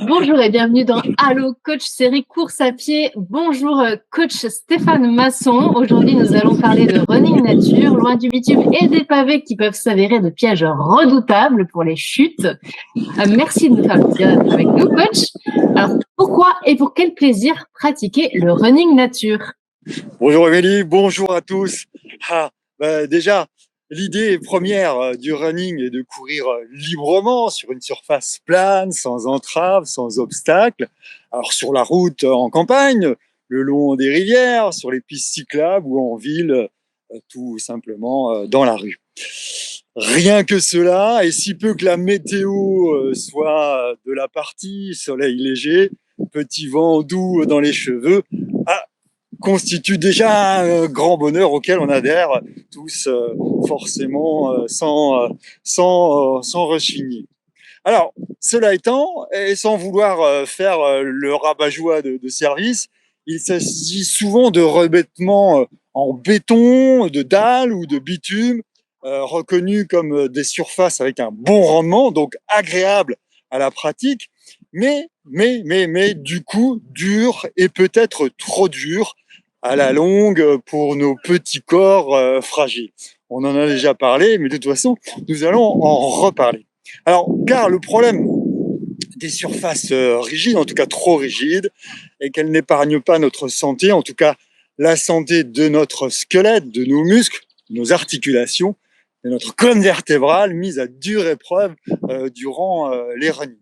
Bonjour et bienvenue dans Allo Coach série course à pied. Bonjour coach Stéphane Masson. Aujourd'hui, nous allons parler de running nature, loin du bitume et des pavés qui peuvent s'avérer de pièges redoutables pour les chutes. Merci de nous faire plaisir d'être avec nous, coach. Alors, pourquoi et pour quel plaisir pratiquer le running nature? Bonjour Émilie, bonjour à tous. Déjà, l'idée première du running est de courir librement sur une surface plane, sans entrave, sans obstacle. Alors sur la route en campagne, le long des rivières, sur les pistes cyclables ou en ville, tout simplement dans la rue. Rien que cela, et si peu que la météo soit de la partie, soleil léger, petit vent doux dans les cheveux, constitue déjà un grand bonheur auquel on adhère tous forcément sans rechigner. Alors, cela étant, et sans vouloir faire le rabat-joie de service, il s'agit souvent de revêtements en béton, de dalles ou de bitume, reconnus comme des surfaces avec un bon rendement, donc agréables à la pratique, mais du coup, durs et peut-être trop durs à la longue pour nos petits corps fragiles. On en a déjà parlé, mais de toute façon, nous allons en reparler. Alors, car le problème des surfaces rigides, en tout cas trop rigides, est qu'elles n'épargnent pas notre santé, en tout cas la santé de notre squelette, de nos muscles, de nos articulations, de notre colonne vertébrale mise à dure épreuve durant les running.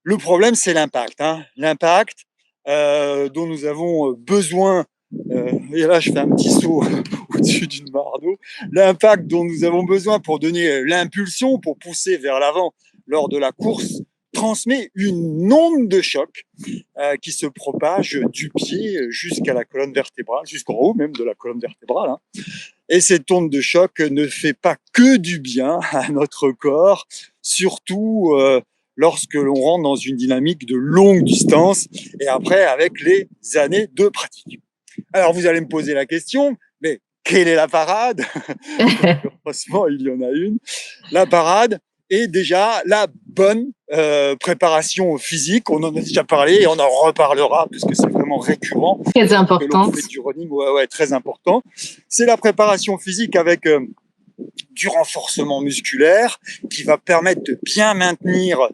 Le problème, c'est l'impact. L'impact dont nous avons besoin, et là je fais un petit saut au-dessus d'une barre d'eau, l'impact dont nous avons besoin pour donner l'impulsion, pour pousser vers l'avant lors de la course, transmet une onde de choc qui se propage du pied jusqu'à la colonne vertébrale, jusqu'en haut même de la colonne vertébrale. Et cette onde de choc ne fait pas que du bien à notre corps, surtout lorsque l'on rentre dans une dynamique de longue distance et après avec les années de pratique. Alors vous allez me poser la question, mais quelle est la parade? Heureusement, il y en a une. La parade est déjà la bonne préparation physique. On en a déjà parlé et on en reparlera puisque c'est vraiment récurrent. Très importante. Que l'on fait du running, très important. C'est la préparation physique avec du renforcement musculaire qui va permettre de bien maintenir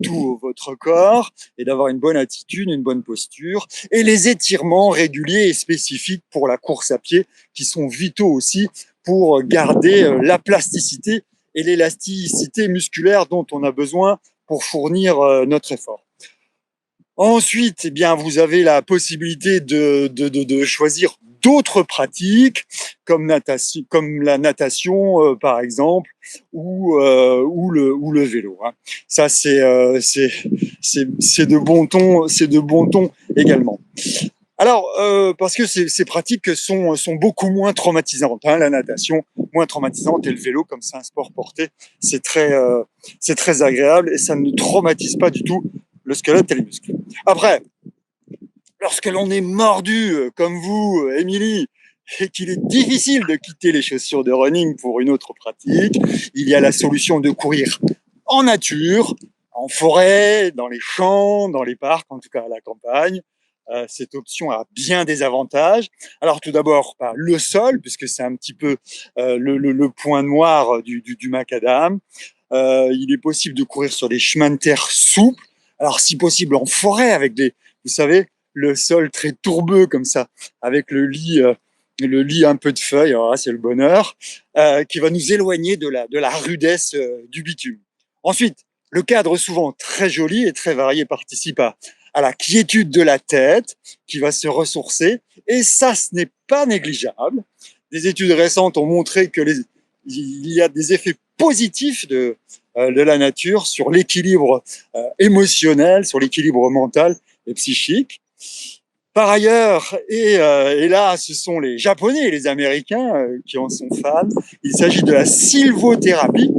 tout votre corps et d'avoir une bonne attitude, une bonne posture, et les étirements réguliers et spécifiques pour la course à pied qui sont vitaux aussi pour garder la plasticité et l'élasticité musculaire dont on a besoin pour fournir notre effort. Ensuite, eh bien, vous avez la possibilité de choisir d'autres pratiques comme la natation, par exemple, ou le vélo. Ça, c'est de bon ton, également. Alors, parce que ces pratiques sont beaucoup moins traumatisantes. La natation, moins traumatisante, et le vélo, comme c'est un sport porté, c'est très agréable et ça ne traumatise pas du tout le squelette et les muscles. Après, lorsque l'on est mordu, comme vous, Émilie, et qu'il est difficile de quitter les chaussures de running pour une autre pratique, il y a la solution de courir en nature, en forêt, dans les champs, dans les parcs, en tout cas à la campagne. Cette option a bien des avantages. Alors tout d'abord, le sol, puisque c'est un petit peu le point noir du macadam. Il est possible de courir sur des chemins de terre souples, alors si possible en forêt avec vous savez, le sol très tourbeux comme ça, avec le lit un peu de feuilles, alors là c'est le bonheur, qui va nous éloigner de la rudesse du bitume. Ensuite, le cadre souvent très joli et très varié participe à la quiétude de la tête qui va se ressourcer, et ça, ce n'est pas négligeable. Des études récentes ont montré que il y a des effets positifs de la nature sur l'équilibre émotionnel, sur l'équilibre mental et psychique. Par ailleurs, et là, ce sont les Japonais et les Américains qui en sont fans, il s'agit de la sylvothérapie,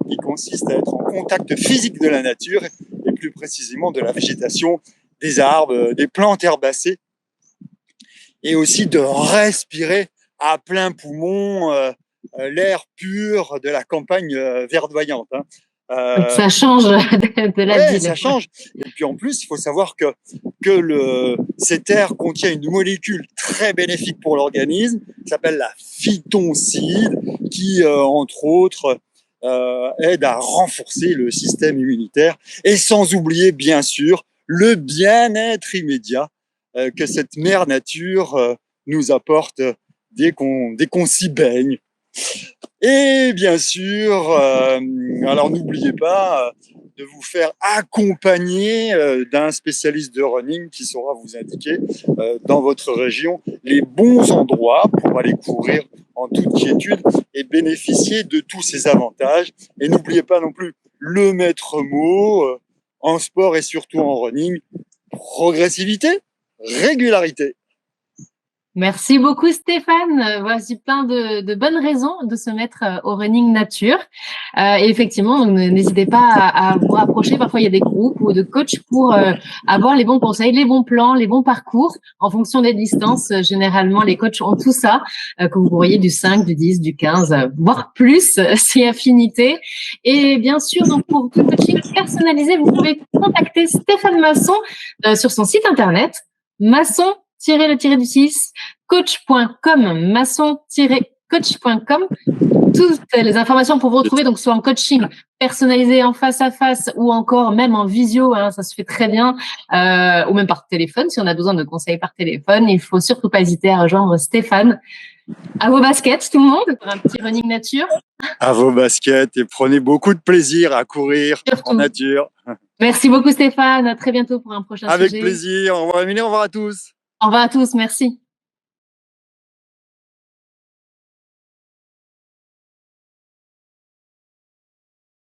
qui consiste à être en contact physique de la nature, et plus précisément de la végétation, des arbres, des plantes herbacées, et aussi de respirer à plein poumon l'air pur de la campagne verdoyante. Ça change de la Ouais, ville. ça change. Et puis en plus, il faut savoir que cet air contient une molécule très bénéfique pour l'organisme, qui s'appelle la phytoncide, qui, entre autres, aide à renforcer le système immunitaire, et sans oublier, bien sûr, le bien-être immédiat que cette mère nature nous apporte dès qu'on s'y baigne. Et bien sûr, alors n'oubliez pas de vous faire accompagner d'un spécialiste de running qui saura vous indiquer dans votre région les bons endroits pour aller courir en toute quiétude et bénéficier de tous ces avantages. Et n'oubliez pas non plus le maître mot en sport et surtout en running: progressivité, régularité. Merci beaucoup Stéphane. Voici plein de bonnes raisons de se mettre au running nature. Et effectivement, donc, n'hésitez pas à vous rapprocher. Parfois, il y a des groupes ou de coachs pour avoir les bons conseils, les bons plans, les bons parcours en fonction des distances. Généralement, les coachs ont tout ça, que vous voyez du 5, du 10, du 15, voire plus, si affinité. Et bien sûr, donc pour tout coaching personnalisé, vous pouvez contacter Stéphane Masson sur son site internet, masson-le-du-6 coach.com, maçon-coach.com. Toutes les informations pour vous retrouver, donc soit en coaching personnalisé en face à face ou encore même en visio, hein, ça se fait très bien, ou même par téléphone si on a besoin de conseils par téléphone. Il faut surtout pas hésiter à rejoindre Stéphane. À vos baskets, tout le monde, pour un petit running nature. À vos baskets et prenez beaucoup de plaisir à courir Surtout en nature. Merci beaucoup Stéphane, à très bientôt pour un prochain Avec sujet. plaisir. Au revoir Émilie, au revoir à tous. Au revoir à tous, merci.